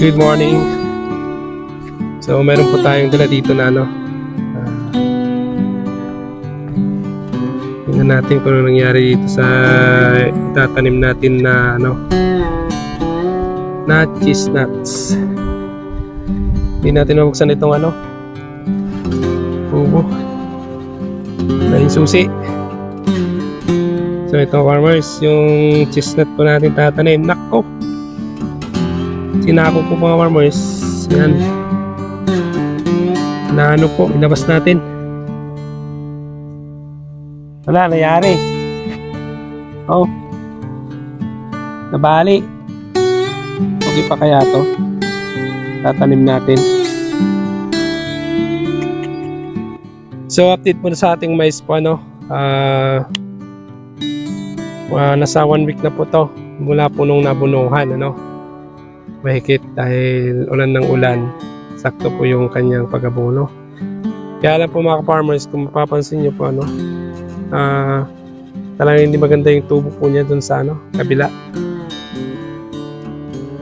Good morning. So meron po tayong dala dito na tingnan natin kung ano nangyari dito sa itatanim natin na na chestnuts. Hindi natin mabuksan itong ubo na yung susi. So ito farmers, yung chestnut po natin tatanim. Nako, sinako po mga farmers. Yan, na po, inabas natin. Wala, nangyari. Oh, nabali. Okay pa kaya to? Tatanim natin. So update po sa ating mais po nasa 1 week na po to mula po nung nabunuhan mahigit dahil ulan ng ulan, sakto po yung kanyang pag-abono. Kaya lang po mga farmers, kung mapapansin nyo po talagang hindi maganda yung tubo po niya dun sa kabila.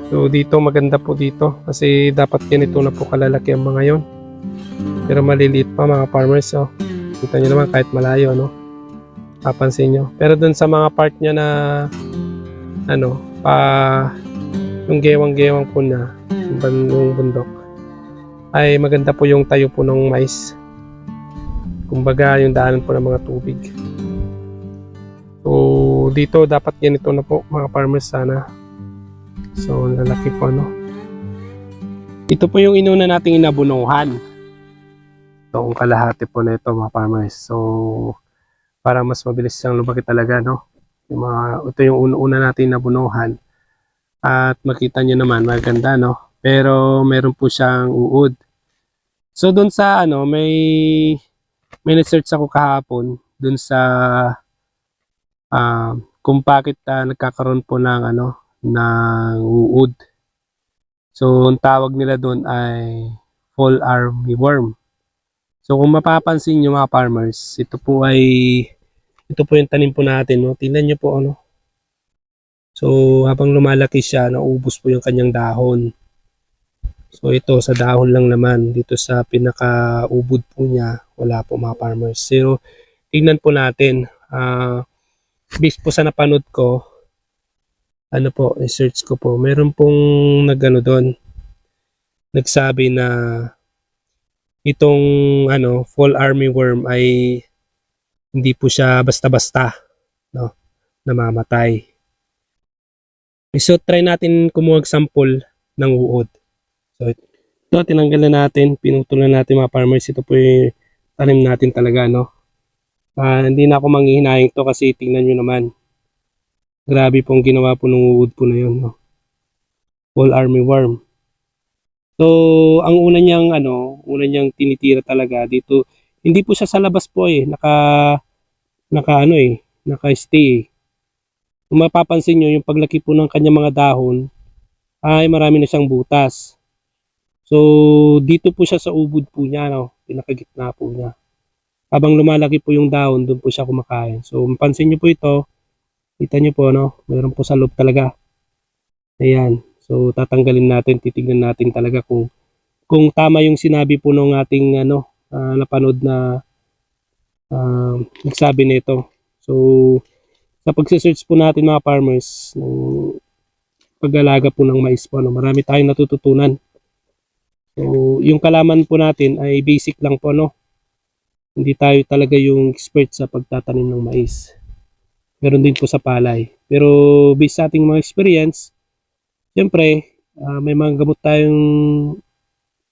So dito maganda po dito kasi dapat ganito na po kalalaki ang mga yon, pero maliliit pa mga farmers. So kita nyo naman kahit malayo papansin nyo. Pero dun sa mga part niya na yung gewang-gewang po na yung bundok ay maganda po yung tayo po ng mais, kumbaga yung daanan po ng mga tubig. So dito dapat ganito na po mga farmers sana. So lalaki po ito po yung inuna nating inabunuhan. So ang kalahati po na ito mga farmers. So para mas mabilis siyang lumaki talaga ito yung una natin nabunuhan. At makita nyo naman maganda pero meron po siyang uod. So dun sa may research ako kahapon dun sa kung bakit nagkakaroon po ng ng uod. So ang tawag nila dun ay fall armyworm. So kung mapapansin nyo mga farmers, ito po yung tanim po natin. Tingnan nyo po So habang lumalaki siya, naubos po yung kanyang dahon. So ito sa dahon lang naman, dito sa pinakaubod po niya, wala po mga farmers. So tingnan po natin, based po sa napanood ko, research ko po, meron pong doon, nagsabi na itong fall armyworm ay hindi po siya basta-basta namamatay. So try natin kumuha sample ng uod. So ito tinanggal na natin, pinutulan natin mga farmers. Ito po yung tanim natin talaga hindi na ako manghihinayang to kasi tingnan nyo naman, grabe pong ginawa po ng uod po na yun fall armyworm. So ang una niyang tinitira talaga dito, hindi po siya sa labas po naka-stay. Kung mapapansin nyo, yung paglaki po ng kanyang mga dahon ay marami na siyang butas. So dito po siya sa ubod po niya pinakagitna po niya. Habang lumalaki po yung dahon, doon po siya kumakain. So mapansin nyo po ito, kita nyo po mayroon po sa loob talaga. Ayan. So tatanggalin natin, titignan natin talaga kung tama yung sinabi po ng ating napanood na nagsabi nito. So sa pagse-search po natin mga farmers ng pag-alaga po ng mais po, marami tayong natututunan. So yung kalaman po natin ay basic lang po hindi tayo talaga yung expert sa pagtatanim ng mais. Meron din po sa palay. Pero based sa ating mga experience, siyempre may mga gamot tayong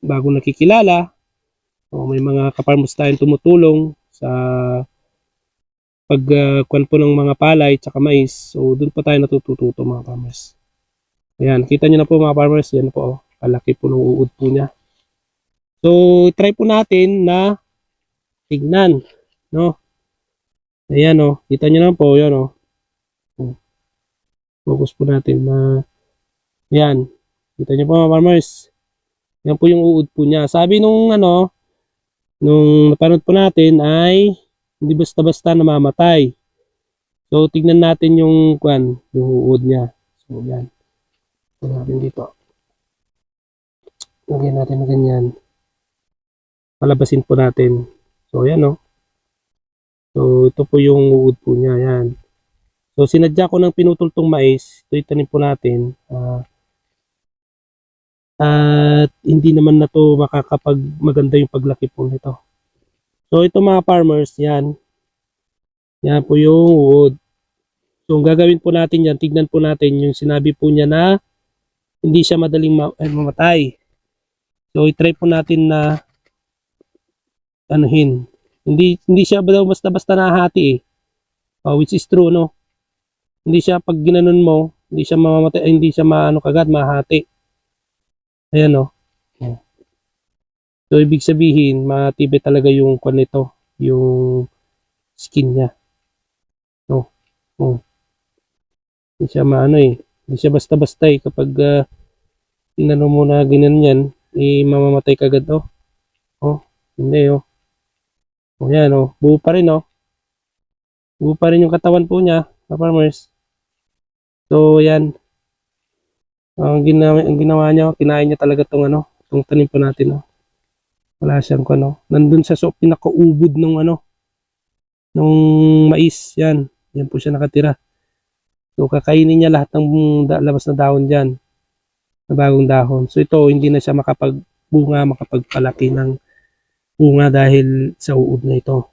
bago nakikilala, o may mga kaparmers tayong tumutulong sa pagkuhan po ng mga palay tsaka mais. So doon po tayo natututo mga farmers. Ayan, kita nyo na po mga farmers, yan po kalaki po ng uod po niya. So try po natin na tignan ayan kita nyo na po yan focus po natin na yan, kita nyo po mga farmers, yan po yung uod po niya. Sabi nung napanood po natin ay hindi basta-basta namamatay. So tignan natin yung uod niya. So yan. Ito natin dito. Lagyan natin na ganyan. Palabasin po natin. So, ayan o. So, ito po yung uod po niya. Ayan. So, sinadya ko ng pinutol tong mais. Ito itanim po natin. At hindi naman na to makakapag maganda yung paglaki po nito. So, ito mga farmers, yan. Yan po yung uod. So, ang gagawin po natin yan, tignan po natin yung sinabi po niya na hindi siya madaling mamatay. So, itry po natin na anuhin. Hindi siya daw basta-basta nahati eh. Which is true, no? Hindi siya pag ginanon mo, hindi siya mamamatay, hindi siya maano kagad, mahati. Ayan, no? So, ibig sabihin, matibay talaga yung kwan nito, yung skin niya. No? Hindi siya maano eh. Hindi siya basta-basta eh. Kapag inano mo na ganyan, mamamatay kagad, oh. Oh, hindi, oh. O yan, oh. Buo pa rin, oh. Buo pa rin yung katawan po niya, farmers. So, yan. Ang ginawa niya, kinain niya talaga tong ano, tong tanim po natin, oh. Wala siyang ano. Nandun sa pinakaubod ng ano, nung mais, yan. Yan po siya nakatira. So, kakainin niya lahat ng labas na dahon dyan. Na bagong dahon. So, ito, hindi na siya makapagbunga, makapagpalaki ng bunga dahil sa uod na ito.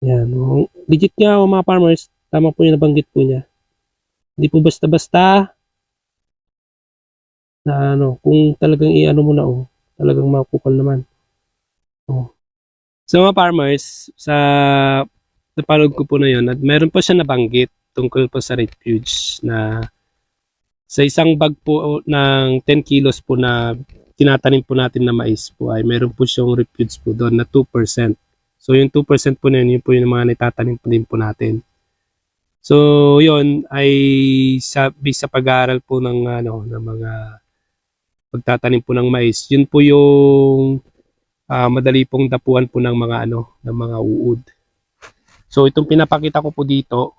Yan. Legit nga mga farmers, tama po yung nabanggit po niya. Hindi po basta-basta na ano, kung talagang i-ano mo na talagang makukal naman. So mga farmers, sa napanood ko po na yun, at meron po siya nabanggit tungkol po sa refuge na sa isang bag po ng 10 kilos po na tinatanim po natin na mais po ay meron po siyang refuge po doon na 2%. So yung 2% po na yun po yung mga natatanim po din po natin. So yun ay sabi sa pag-aaral po ng ano ng mga pagtatanim po ng mais. Yun po yung madali pong dapuan po ng mga ano ng mga uod. So itong pinapakita ko po dito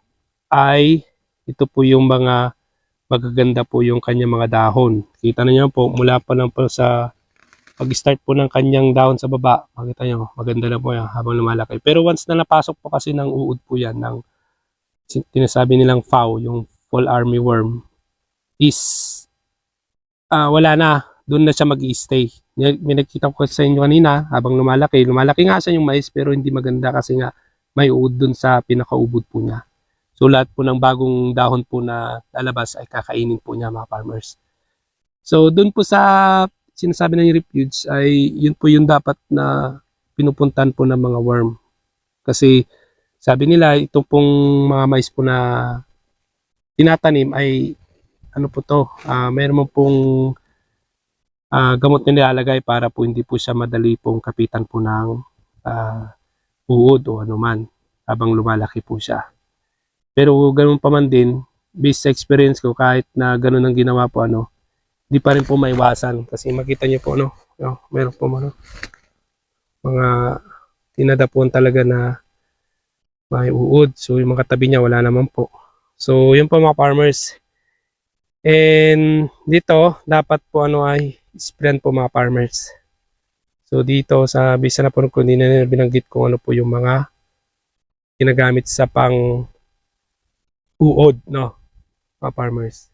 ay ito po yung mga magaganda po yung kanyang mga dahon. Kita niyo po mula pa lang po sa pag-start po ng kanyang dahon sa baba, makita nyo, maganda na po yan habang lumalaki. Pero once na napasok po kasi ng uod po yan, ng tinasabi nilang FAW, yung fall army worm, is wala na. Doon na siya mag-i-stay. May nagkita ko sa inyo kanina, habang lumalaki nga siya yung mais, pero hindi maganda kasi nga may uod doon sa pinakaubod po niya. So lahat po ng bagong dahon po na lalabas ay kakainin po niya mga farmers. So doon po sa sinasabi ng refuge ay yun po yung dapat na pinupuntan po ng mga worm. Kasi sabi nila ito pong mga mais po na tinatanim ay ano po to, meron pong gamot na nilalagay para po hindi po siya madali pong kapitan po ng uod o anuman habang lumalaki po siya. Pero ganun pa man din, based sa experience ko, kahit na ganun ang ginawa po di pa rin po maiwasan kasi makita niyo po meron po mga tinadapuan talaga na may uod. So yung mga tabi niya wala naman po. So yun po mga farmers. And dito dapat po ay sprayan po mga farmers. So dito sa bisa na po hindi na binanggit kung ano po yung mga ginagamit sa pang uod mga farmers.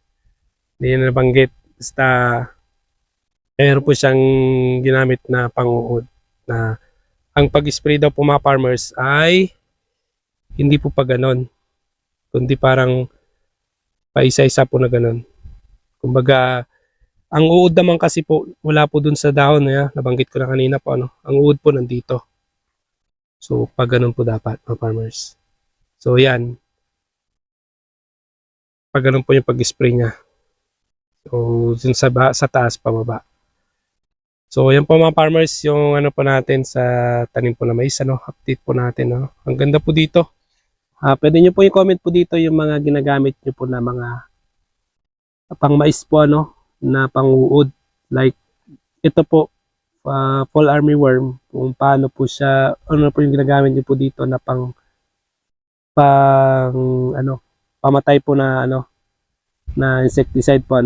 Hindi na nabanggit. Basta meron po siyang ginamit na pang-uod na ang pag-spray daw po mga farmers ay hindi po pa ganon, kundi parang paisa-isa po na ganon. Kumbaga, ang uod naman kasi po wala po dun sa dahon nabanggit ko na kanina po ang uod po nandito. So pag ganon po dapat mga farmers. So yan, pag ganon po yung pag-spray niya. So, dun sa taas, pababa. So, yan po mga farmers, yung po natin sa tanim po na mais, update po natin, Ang ganda po dito. Pwede nyo po i-comment po dito yung mga ginagamit nyo po na mga pang mais po, na pang-uod. Like, ito po, fall army worm, kung paano po siya, ano po yung ginagamit nyo po dito na pamatay po na, na insecticide po,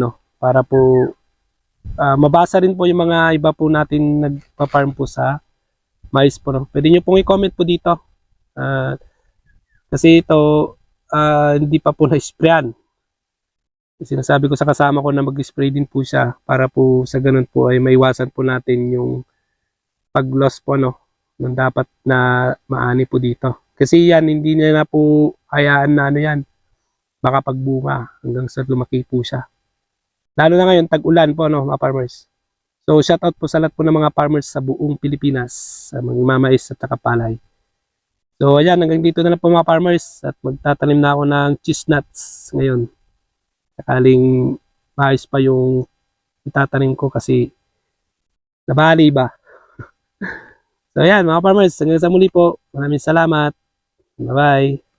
para po Mabasa rin po yung mga iba po natin nagpa-farm po sa mais po. No? Pwede nyo pong i-comment po dito. Ah, kasi ito, hindi pa po na-sprayan. Sinasabi ko sa kasama ko na mag-spray din po siya para po sa ganun po ay maiwasan po natin yung pag-loss po no, ng dapat na maani po dito. Kasi yan, hindi niya na po hayaan na ano yan, baka pagbunga hanggang sa lumaki po siya. Lalo na ngayon, tag-ulan po no, mga farmers. So, shoutout po sa lahat po ng mga farmers sa buong Pilipinas, sa mga mamais at takapalay. So, ayan, hanggang dito na lang po mga farmers at magtatanim na ako ng cheese nuts ngayon. Sakaling maayos pa yung itatanim ko kasi nabali ba. So, ayan mga farmers, hanggang sa muli po. Maraming salamat. Bye-bye.